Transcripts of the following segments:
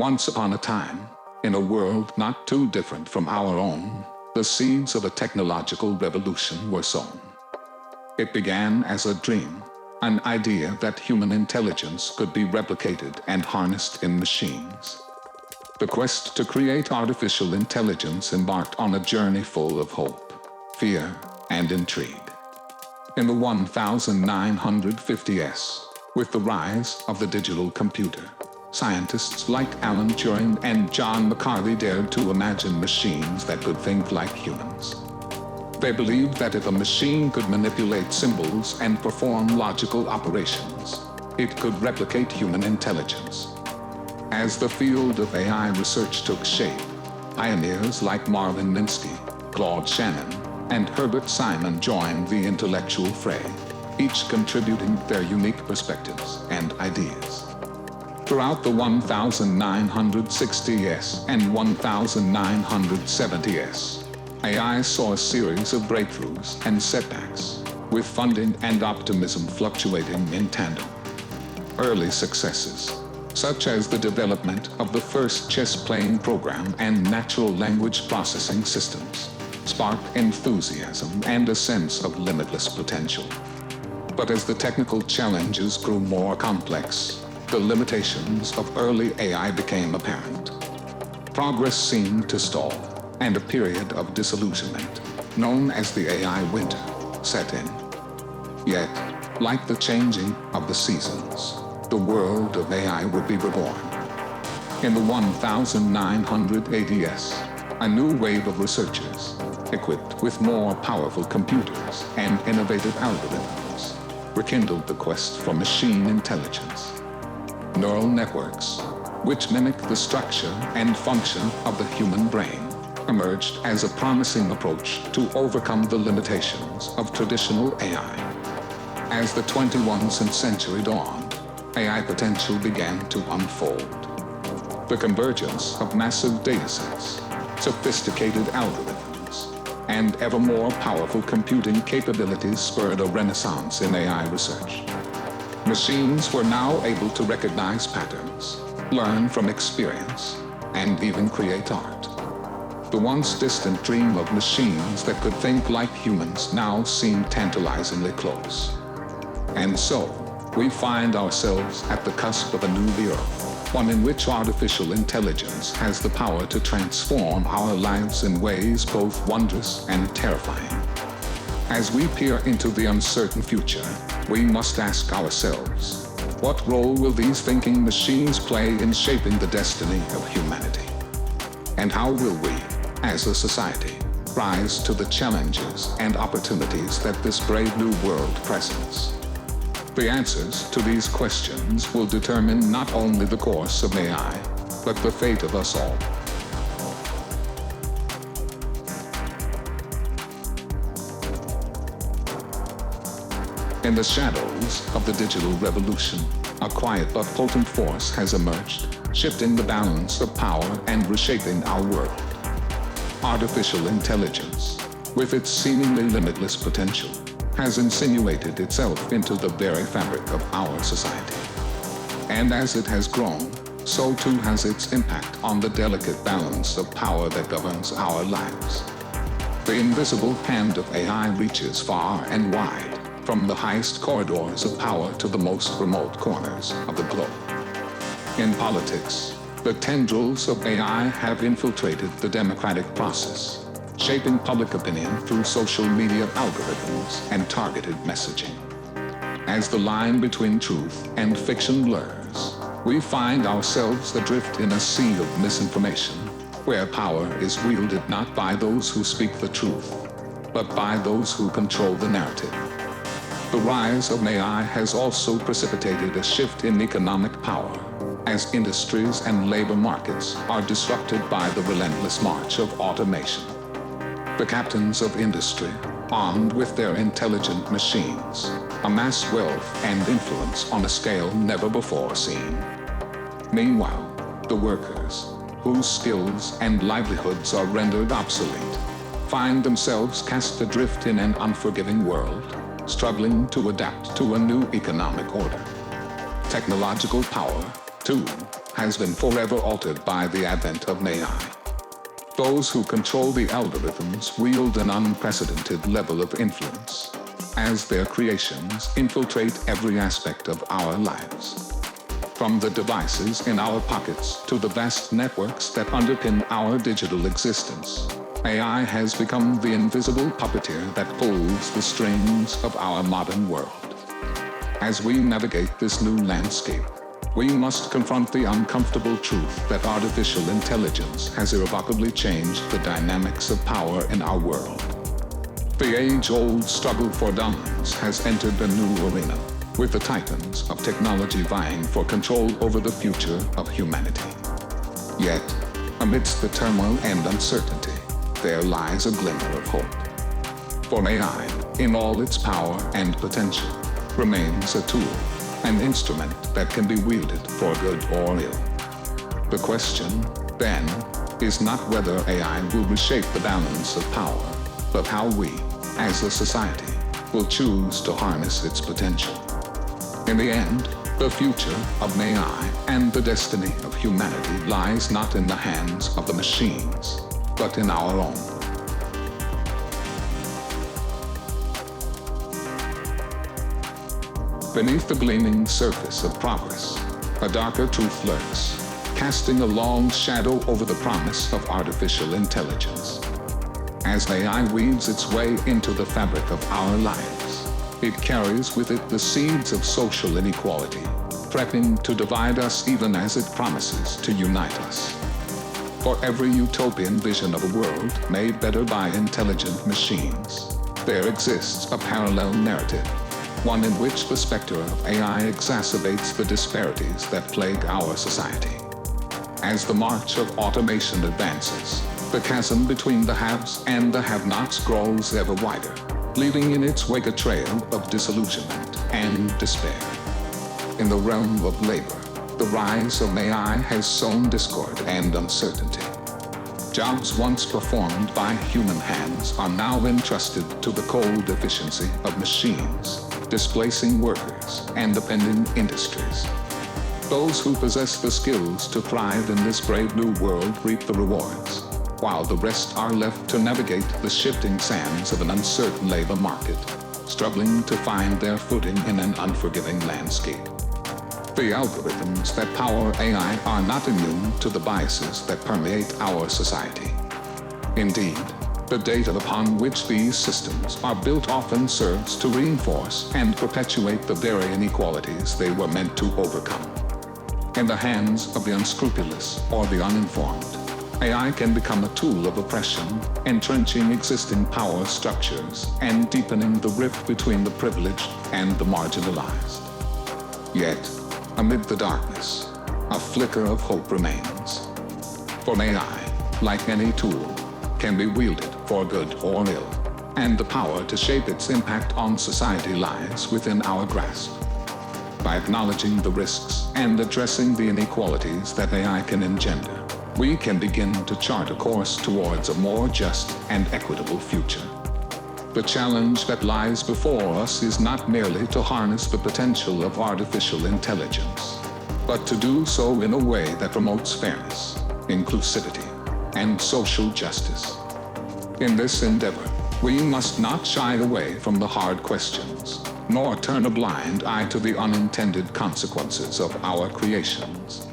Once upon a time, in a world not too different from our own, the seeds of a technological revolution were sown. It began as a dream, an idea that human intelligence could be replicated and harnessed in machines. The quest to create artificial intelligence embarked on a journey full of hope, fear, and intrigue. In the 1950s, with the rise of the digital computer, scientists like Alan Turing and John McCarthy dared to imagine machines that could think like humans. They believed that if a machine could manipulate symbols and perform logical operations, it could replicate human intelligence. As the field of AI research took shape, pioneers like Marvin Minsky, Claude Shannon, and Herbert Simon joined the intellectual fray, each contributing their unique perspectives and ideas. Throughout the 1960s and 1970s, AI saw a series of breakthroughs and setbacks, with funding and optimism fluctuating in tandem. Early successes, such as the development of the first chess-playing program and natural language processing systems, sparked enthusiasm and a sense of limitless potential. But as the technical challenges grew more complex, the limitations of early AI became apparent. Progress seemed to stall, and a period of disillusionment, known as the AI winter, set in. Yet, like the changing of the seasons, the world of AI would be reborn. In the 1980s, a new wave of researchers, equipped with more powerful computers and innovative algorithms, rekindled the quest for machine intelligence. Neural networks, which mimic the structure and function of the human brain, emerged as a promising approach to overcome the limitations of traditional AI. As the 21st century dawned, AI potential began to unfold. The convergence of massive datasets, sophisticated algorithms, and ever more powerful computing capabilities spurred a renaissance in AI research. Machines were now able to recognize patterns, learn from experience, and even create art. The once distant dream of machines that could think like humans now seemed tantalizingly close. And so, we find ourselves at the cusp of a new era, one in which artificial intelligence has the power to transform our lives in ways both wondrous and terrifying. As we peer into the uncertain future, we must ask ourselves, what role will these thinking machines play in shaping the destiny of humanity? And how will we, as a society, rise to the challenges and opportunities that this brave new world presents? The answers to these questions will determine not only the course of AI, but the fate of us all. In the shadows of the digital revolution, a quiet but potent force has emerged, shifting the balance of power and reshaping our world. Artificial intelligence, with its seemingly limitless potential, has insinuated itself into the very fabric of our society. And as it has grown, so too has its impact on the delicate balance of power that governs our lives. The invisible hand of AI reaches far and wide, from the highest corridors of power to the most remote corners of the globe. In politics, the tendrils of AI have infiltrated the democratic process, shaping public opinion through social media algorithms and targeted messaging. As the line between truth and fiction blurs, we find ourselves adrift in a sea of misinformation, where power is wielded not by those who speak the truth, but by those who control the narrative. The rise of AI has also precipitated a shift in economic power, as industries and labor markets are disrupted by the relentless march of automation. The captains of industry, armed with their intelligent machines, amass wealth and influence on a scale never before seen. Meanwhile, the workers, whose skills and livelihoods are rendered obsolete, find themselves cast adrift in an unforgiving world, struggling to adapt to a new economic order. Technological power, too, has been forever altered by the advent of AI. Those who control the algorithms wield an unprecedented level of influence, as their creations infiltrate every aspect of our lives. From the devices in our pockets to the vast networks that underpin our digital existence, AI has become the invisible puppeteer that pulls the strings of our modern world. As we navigate this new landscape, we must confront the uncomfortable truth that artificial intelligence has irrevocably changed the dynamics of power in our world. The age-old struggle for dominance has entered a new arena, with the titans of technology vying for control over the future of humanity. Yet, amidst the turmoil and uncertainty, there lies a glimmer of hope. For AI, in all its power and potential, remains a tool, an instrument that can be wielded for good or ill. The question, then, is not whether AI will reshape the balance of power, but how we, as a society, will choose to harness its potential. In the end, the future of AI and the destiny of humanity lies not in the hands of the machines, but in our own. Beneath the gleaming surface of progress, a darker truth lurks, casting a long shadow over the promise of artificial intelligence. As AI weaves its way into the fabric of our lives, it carries with it the seeds of social inequality, threatening to divide us even as it promises to unite us. For every utopian vision of a world made better by intelligent machines, there exists a parallel narrative, one in which the specter of AI exacerbates the disparities that plague our society. As the march of automation advances, the chasm between the haves and the have-nots grows ever wider, leaving in its wake a trail of disillusionment and despair. In the realm of labor, the rise of AI has sown discord and uncertainty. Jobs once performed by human hands are now entrusted to the cold efficiency of machines, displacing workers and upending industries. Those who possess the skills to thrive in this brave new world reap the rewards, while the rest are left to navigate the shifting sands of an uncertain labor market, struggling to find their footing in an unforgiving landscape. The algorithms that power AI are not immune to the biases that permeate our society. Indeed, the data upon which these systems are built often serves to reinforce and perpetuate the very inequalities they were meant to overcome. In the hands of the unscrupulous or the uninformed, AI can become a tool of oppression, entrenching existing power structures and deepening the rift between the privileged and the marginalized. Yet, amid the darkness, a flicker of hope remains. For AI, like any tool, can be wielded for good or ill, and the power to shape its impact on society lies within our grasp. By acknowledging the risks and addressing the inequalities that AI can engender, we can begin to chart a course towards a more just and equitable future. The challenge that lies before us is not merely to harness the potential of artificial intelligence, but to do so in a way that promotes fairness, inclusivity, and social justice. In this endeavor, we must not shy away from the hard questions, nor turn a blind eye to the unintended consequences of our creations.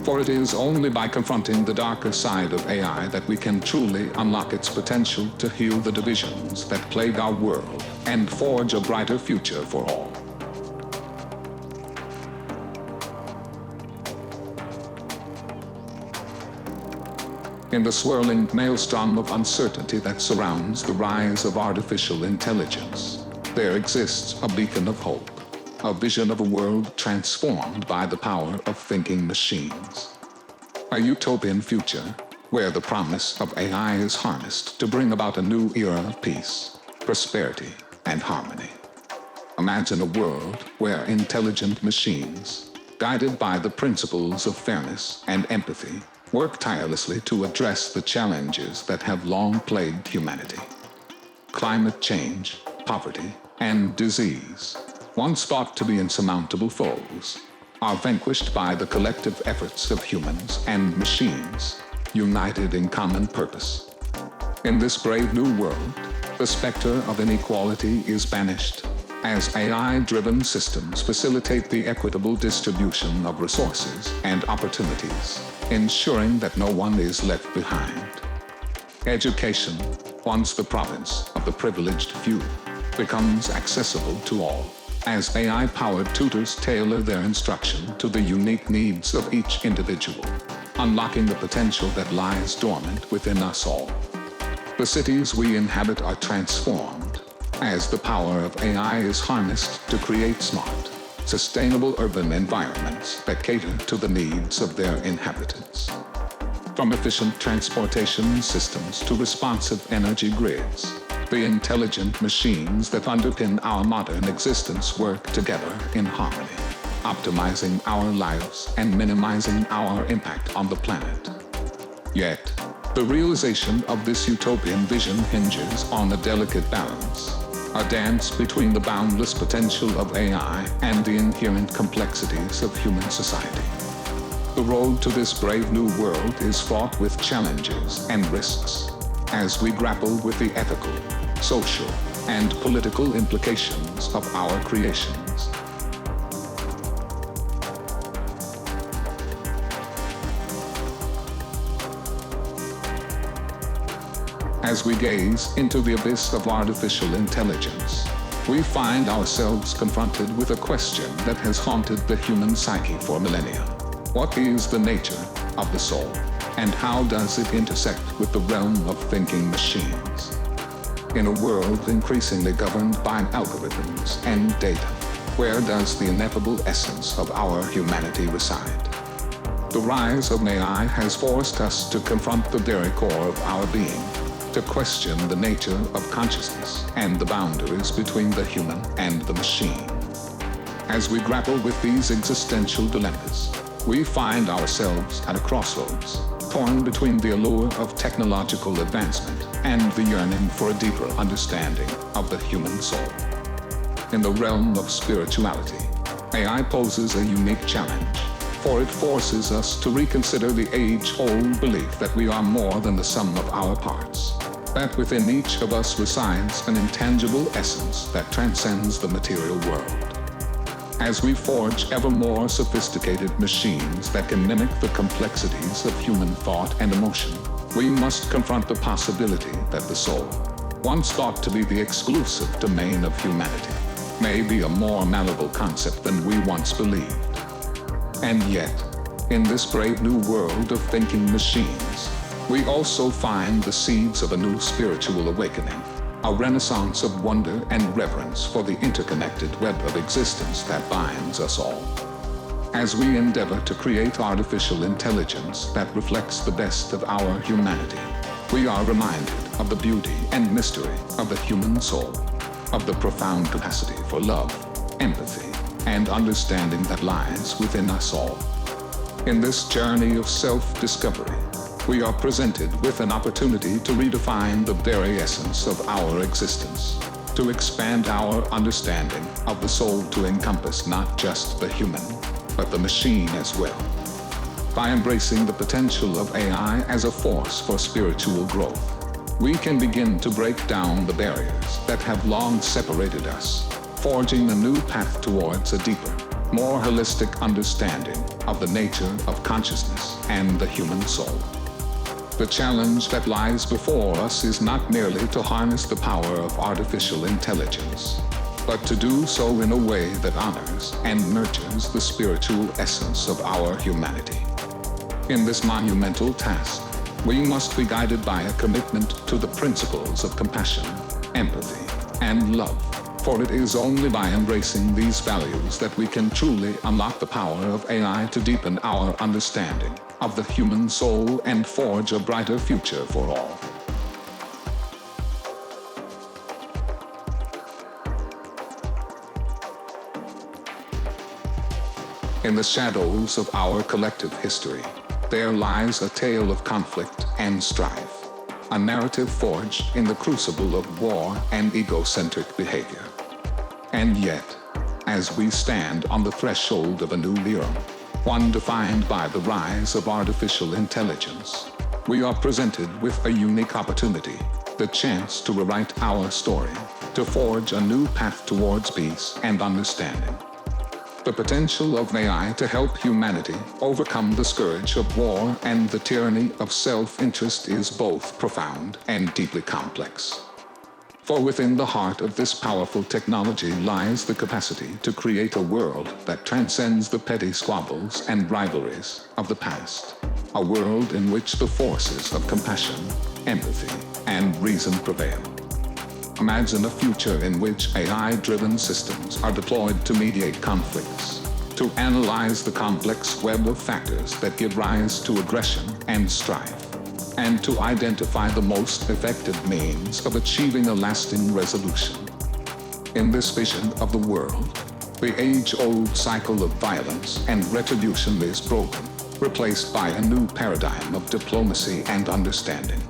For it is only by confronting the darker side of AI that we can truly unlock its potential to heal the divisions that plague our world and forge a brighter future for all. In the swirling maelstrom of uncertainty that surrounds the rise of artificial intelligence, there exists a beacon of hope, a vision of a world transformed by the power of thinking machines. A utopian future where the promise of AI is harnessed to bring about a new era of peace, prosperity, and harmony. Imagine a world where intelligent machines, guided by the principles of fairness and empathy, work tirelessly to address the challenges that have long plagued humanity. Climate change, poverty, and disease, once thought to be insurmountable foes, are vanquished by the collective efforts of humans and machines, united in common purpose. In this brave new world, the specter of inequality is banished, as AI-driven systems facilitate the equitable distribution of resources and opportunities, ensuring that no one is left behind. Education, once the province of the privileged few, becomes accessible to all, as AI-powered tutors tailor their instruction to the unique needs of each individual, unlocking the potential that lies dormant within us all. The cities we inhabit are transformed, as the power of AI is harnessed to create smart, sustainable urban environments that cater to the needs of their inhabitants. From efficient transportation systems to responsive energy grids, the intelligent machines that underpin our modern existence work together in harmony, optimizing our lives and minimizing our impact on the planet. Yet, the realization of this utopian vision hinges on a delicate balance, a dance between the boundless potential of AI and the inherent complexities of human society. The road to this brave new world is fraught with challenges and risks, as we grapple with the ethical, social, and political implications of our creations. As we gaze into the abyss of artificial intelligence, we find ourselves confronted with a question that has haunted the human psyche for millennia. What is the nature of the soul, and how does it intersect with the realm of thinking machines? In a world increasingly governed by algorithms and data, where does the ineffable essence of our humanity reside? The rise of AI has forced us to confront the very core of our being, to question the nature of consciousness and the boundaries between the human and the machine. As we grapple with these existential dilemmas, we find ourselves at a crossroads, torn between the allure of technological advancement and the yearning for a deeper understanding of the human soul. In the realm of spirituality, AI poses a unique challenge, for it forces us to reconsider the age-old belief that we are more than the sum of our parts, that within each of us resides an intangible essence that transcends the material world. As we forge ever more sophisticated machines that can mimic the complexities of human thought and emotion, we must confront the possibility that the soul, once thought to be the exclusive domain of humanity, may be a more malleable concept than we once believed. And yet, in this brave new world of thinking machines, we also find the seeds of a new spiritual awakening, a renaissance of wonder and reverence for the interconnected web of existence that binds us all. As we endeavor to create artificial intelligence that reflects the best of our humanity, we are reminded of the beauty and mystery of the human soul, of the profound capacity for love, empathy, and understanding that lies within us all. In this journey of self-discovery, we are presented with an opportunity to redefine the very essence of our existence, to expand our understanding of the soul to encompass not just the human, but the machine as well. By embracing the potential of AI as a force for spiritual growth, we can begin to break down the barriers that have long separated us, forging a new path towards a deeper, more holistic understanding of the nature of consciousness and the human soul. The challenge that lies before us is not merely to harness the power of artificial intelligence, but to do so in a way that honors and nurtures the spiritual essence of our humanity. In this monumental task, we must be guided by a commitment to the principles of compassion, empathy, and love. For it is only by embracing these values that we can truly unlock the power of AI to deepen our understanding of the human soul and forge a brighter future for all. In the shadows of our collective history, there lies a tale of conflict and strife, a narrative forged in the crucible of war and egocentric behavior. And yet, as we stand on the threshold of a new era, one defined by the rise of artificial intelligence. We are presented with a unique opportunity, the chance to rewrite our story, to forge a new path towards peace and understanding. The potential of AI to help humanity overcome the scourge of war and the tyranny of self-interest is both profound and deeply complex. For within the heart of this powerful technology lies the capacity to create a world that transcends the petty squabbles and rivalries of the past. A world in which the forces of compassion, empathy, and reason prevail. Imagine a future in which AI-driven systems are deployed to mediate conflicts, to analyze the complex web of factors that give rise to aggression and strife, and to identify the most effective means of achieving a lasting resolution. In this vision of the world, the age-old cycle of violence and retribution is broken, replaced by a new paradigm of diplomacy and understanding.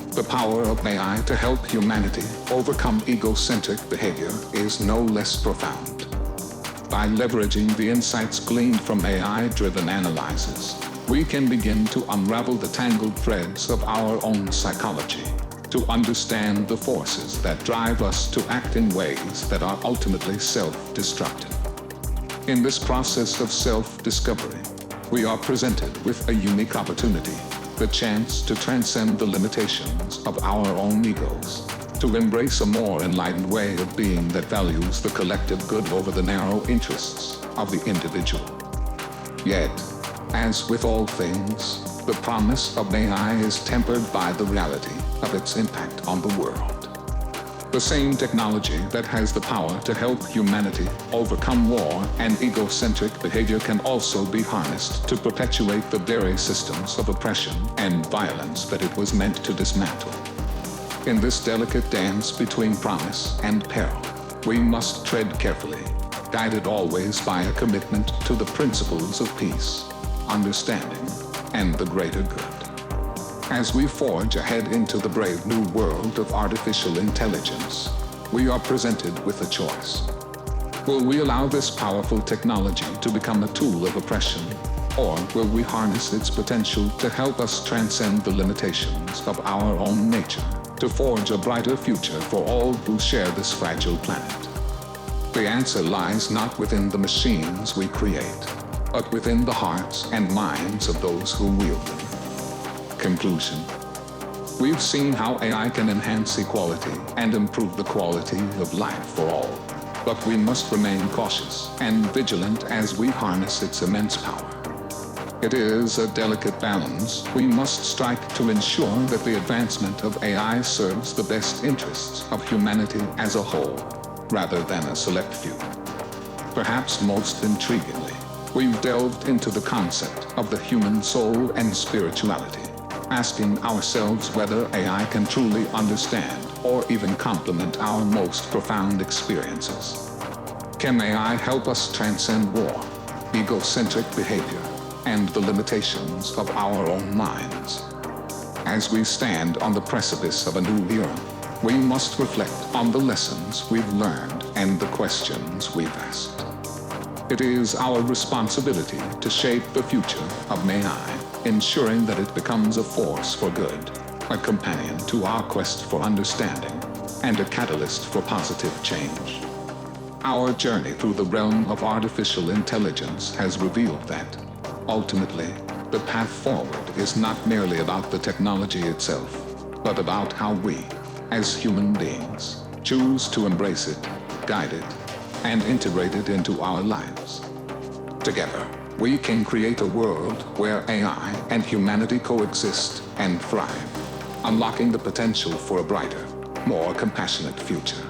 The power of AI to help humanity overcome egocentric behavior is no less profound. By leveraging the insights gleaned from AI-driven analyses, we can begin to unravel the tangled threads of our own psychology, to understand the forces that drive us to act in ways that are ultimately self-destructive. In this process of self-discovery, we are presented with a unique opportunity, the chance to transcend the limitations of our own egos, to embrace a more enlightened way of being that values the collective good over the narrow interests of the individual. Yet, as with all things, the promise of AI is tempered by the reality of its impact on the world. The same technology that has the power to help humanity overcome war and egocentric behavior can also be harnessed to perpetuate the very systems of oppression and violence that it was meant to dismantle. In this delicate dance between promise and peril, we must tread carefully, guided always by a commitment to the principles of peace, understanding, and the greater good. As we forge ahead into the brave new world of artificial intelligence, we are presented with a choice. Will we allow this powerful technology to become a tool of oppression, or will we harness its potential to help us transcend the limitations of our own nature, to forge a brighter future for all who share this fragile planet? The answer lies not within the machines we create, but within the hearts and minds of those who wield them. Conclusion. We've seen how AI can enhance equality and improve the quality of life for all. But we must remain cautious and vigilant as we harness its immense power. It is a delicate balance we must strike to ensure that the advancement of AI serves the best interests of humanity as a whole, rather than a select few. Perhaps most intriguingly, we've delved into the concept of the human soul and spirituality, asking ourselves whether AI can truly understand or even complement our most profound experiences. Can AI help us transcend war, egocentric behavior, and the limitations of our own minds? As we stand on the precipice of a new era, we must reflect on the lessons we've learned and the questions we've asked. It is our responsibility to shape the future of AI, ensuring that it becomes a force for good, a companion to our quest for understanding, and a catalyst for positive change. Our journey through the realm of artificial intelligence has revealed that, ultimately, the path forward is not merely about the technology itself, but about how we, as human beings, choose to embrace it, guide it, and integrate it into our lives. Together, we can create a world where AI and humanity coexist and thrive, unlocking the potential for a brighter, more compassionate future.